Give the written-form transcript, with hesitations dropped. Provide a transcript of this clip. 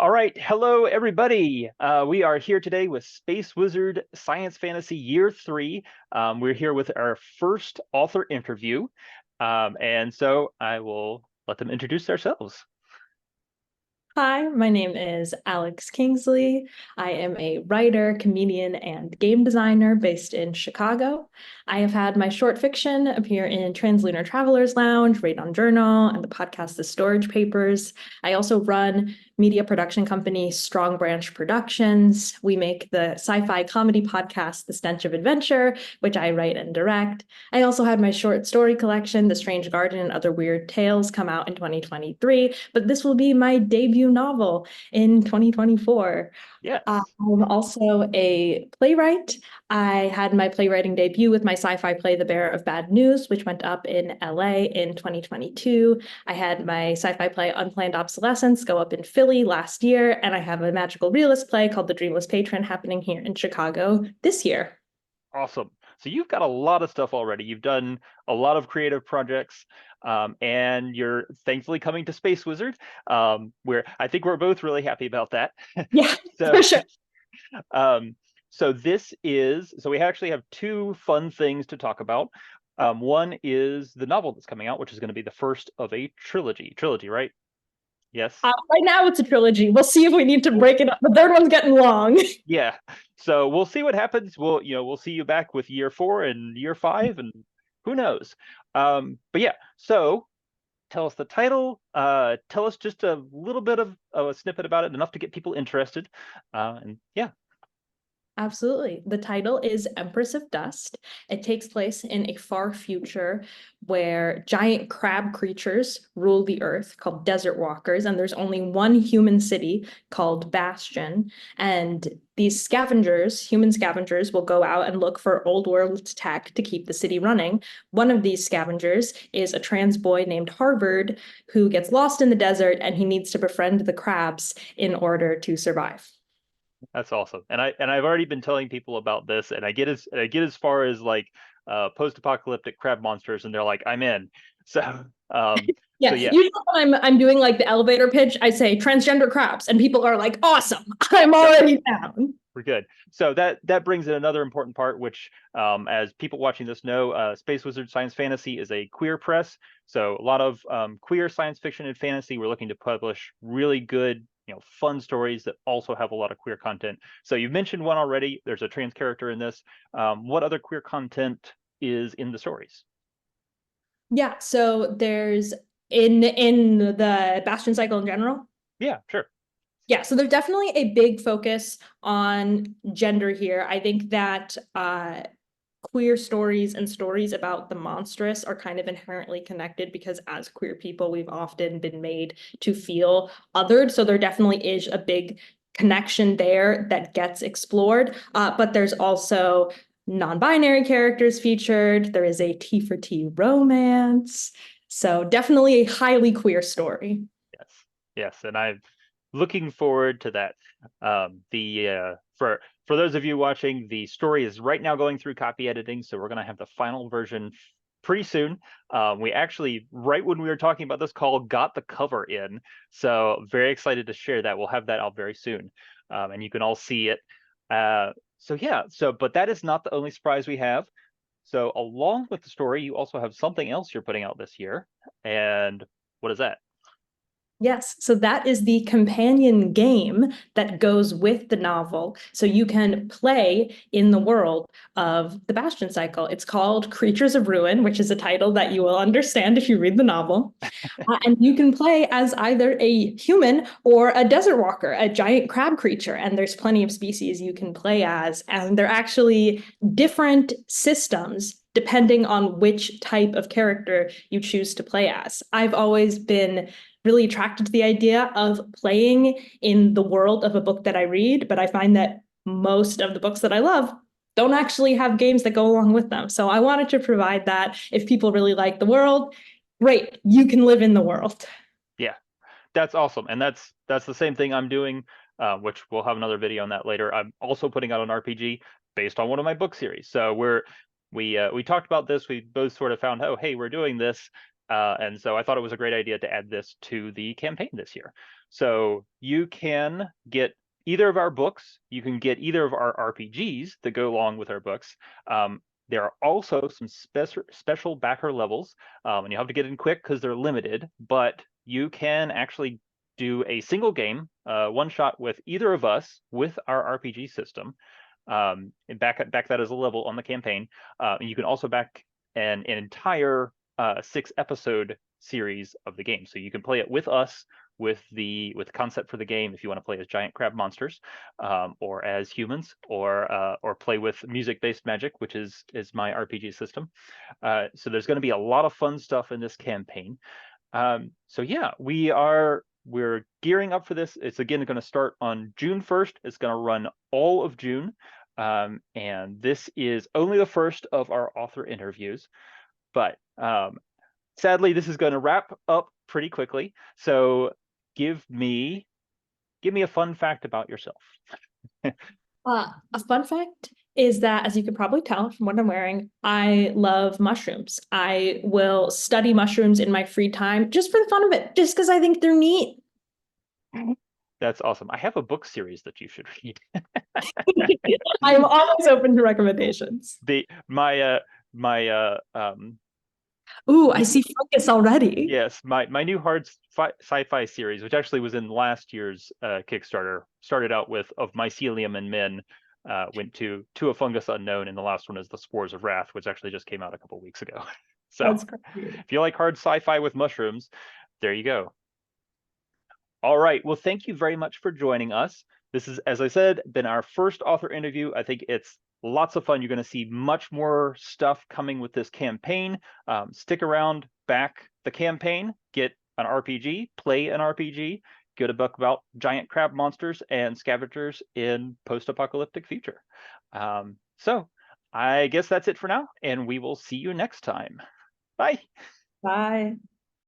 All right, hello everybody. We are here today with Space Wizard Science Fantasy Year 3. We're here with our first author interview, and so I will let them introduce themselves. Hi, my name is Alex Kingsley. I am a writer, comedian, and game designer based in Chicago. I have had my short fiction appear in Translunar Traveler's Lounge, Radon Journal, and the podcast The Storage Papers. I also run media production company Strong Branch Productions. We make the sci-fi comedy podcast The Stench of Adventure, which I write and direct. I also had my short story collection, The Strange Garden and Other Weird Tales, come out in 2023, but this will be my debut novel in 2024. Yes. I'm also a playwright. I had my playwriting debut with my sci-fi play, The Bearer of Bad News, which went up in LA in 2022. I had my sci-fi play, Unplanned Obsolescence, go up in Philly last year, and I have a magical realist play called The Dreamless Patron happening here in Chicago this year. Awesome. So you've got a lot of stuff already. You've done a lot of creative projects, and you're thankfully coming to Space Wizard, where I think we're both really happy about that. Yeah, So, for sure. um, so we actually have two fun things to talk about. One is the novel that's coming out, which is going to be the first of a trilogy. Trilogy, right? Yes. Right now it's a trilogy. We'll see if we need to Well, break it up. The third one's getting long. yeah. So we'll see what happens. We'll see you back with year 4 and year 5, and who knows. But yeah. So tell us the title. Tell us just a little bit of a snippet about it, enough to get people interested. And yeah. Absolutely. The title is Empress of Dust. It takes place in a far future where giant crab creatures rule the earth called desert walkers, and there's only one human city called Bastion. And these scavengers, human scavengers, will go out and look for old world tech to keep the city running. One of these scavengers is a trans boy named Harvard who gets lost in the desert and he needs to befriend the crabs in order to survive. That's awesome. And I've already been telling people about this, and I get as far as like post-apocalyptic crab monsters, and they're like, I'm in. So so Yeah, yeah, usually when I'm doing like the elevator pitch, I say transgender crabs, and people are like, "Awesome, I'm yep, already down." we're good. So that brings in another important part, which as people watching this know, Space Wizard Science Fantasy is a queer press. So a lot of queer science fiction and fantasy. We're looking to publish really good, fun stories that also have a lot of queer content. So you mentioned one already. There's a trans character in this. What other queer content is in the stories? Yeah, so there's in the Bastion cycle in general. Yeah, sure. Yeah, so there's definitely a big focus on gender here. I think that queer stories and stories about the monstrous are kind of inherently connected because as queer people, we've often been made to feel othered. So there definitely is a big connection there that gets explored. But there's also non-binary characters featured. There is a T for T romance. So definitely a highly queer story. Yes, yes, and I'm looking forward to that. The For those of you watching, the story is right now going through copy editing, so we're going to have the final version pretty soon. We actually, right when we were talking about this call, got the cover in, so very excited to share that. We'll have that out very soon, and you can all see it. So yeah, but that is not the only surprise we have. So along with the story, you also have something else you're putting out this year, and what is that? Yes, so that is the companion game that goes with the novel. So you can play in the world of the Bastion cycle. It's called Creatures of Ruin, which is a title that you will understand if you read the novel. And you can play as either a human or a desert walker, a giant crab creature. And there's plenty of species you can play as. And they're actually different systems depending on which type of character you choose to play as. I've always been really attracted to the idea of playing in the world of a book that I read, but I find that most of the books that I love don't actually have games that go along with them. So I wanted to provide that if people really like the world, great, you can live in the world. Yeah, that's awesome, and that's the same thing I'm doing, which we'll have another video on that later. I'm also putting out an RPG based on one of my book series. So we talked about this. We both sort of found, oh, hey, we're doing this, and so I thought it was a great idea to add this to the campaign this year. So you can get either of our books, you can get either of our RPGs that go along with our books. There are also some special backer levels, and you have to get in quick because they're limited, but you can actually do a single game, one shot with either of us with our RPG system, and back that as a level on the campaign. And you can also back an entire 6-episode series of the game. So you can play it with us, with concept for the game if you want to play as giant crab monsters, or as humans, or play with music-based magic, which is my RPG system. So there's going to be a lot of fun stuff in this campaign. So yeah, we're gearing up for this. It's again going to start on June 1st. It's going to run all of June. And this is only the first of our author interviews, but sadly, this is going to wrap up pretty quickly. So give me a fun fact about yourself. A fun fact is that, as you can probably tell from what I'm wearing, I love mushrooms. I will study mushrooms in my free time just for the fun of it, just because I think they're neat. That's awesome. I have a book series that you should read. I'm always open to recommendations. My Ooh, I see fungus already. yes, my new hard sci-fi series, which actually was in last year's Kickstarter, started out with Of Mycelium and Men, went to A Fungus Unknown, and the last one is The Spores of Wrath, which actually just came out a couple weeks ago. So That's great. if you like hard sci-fi with mushrooms, there you go. All right. Well, thank you very much for joining us. This is, as I said, been our first author interview. I think it's lots of fun. You're going to see much more stuff coming with this campaign. Stick around, back the campaign, get an RPG, play an RPG, get a book about giant crab monsters and scavengers in post-apocalyptic future. So I guess that's it for now, and we will see you next time. Bye. Bye.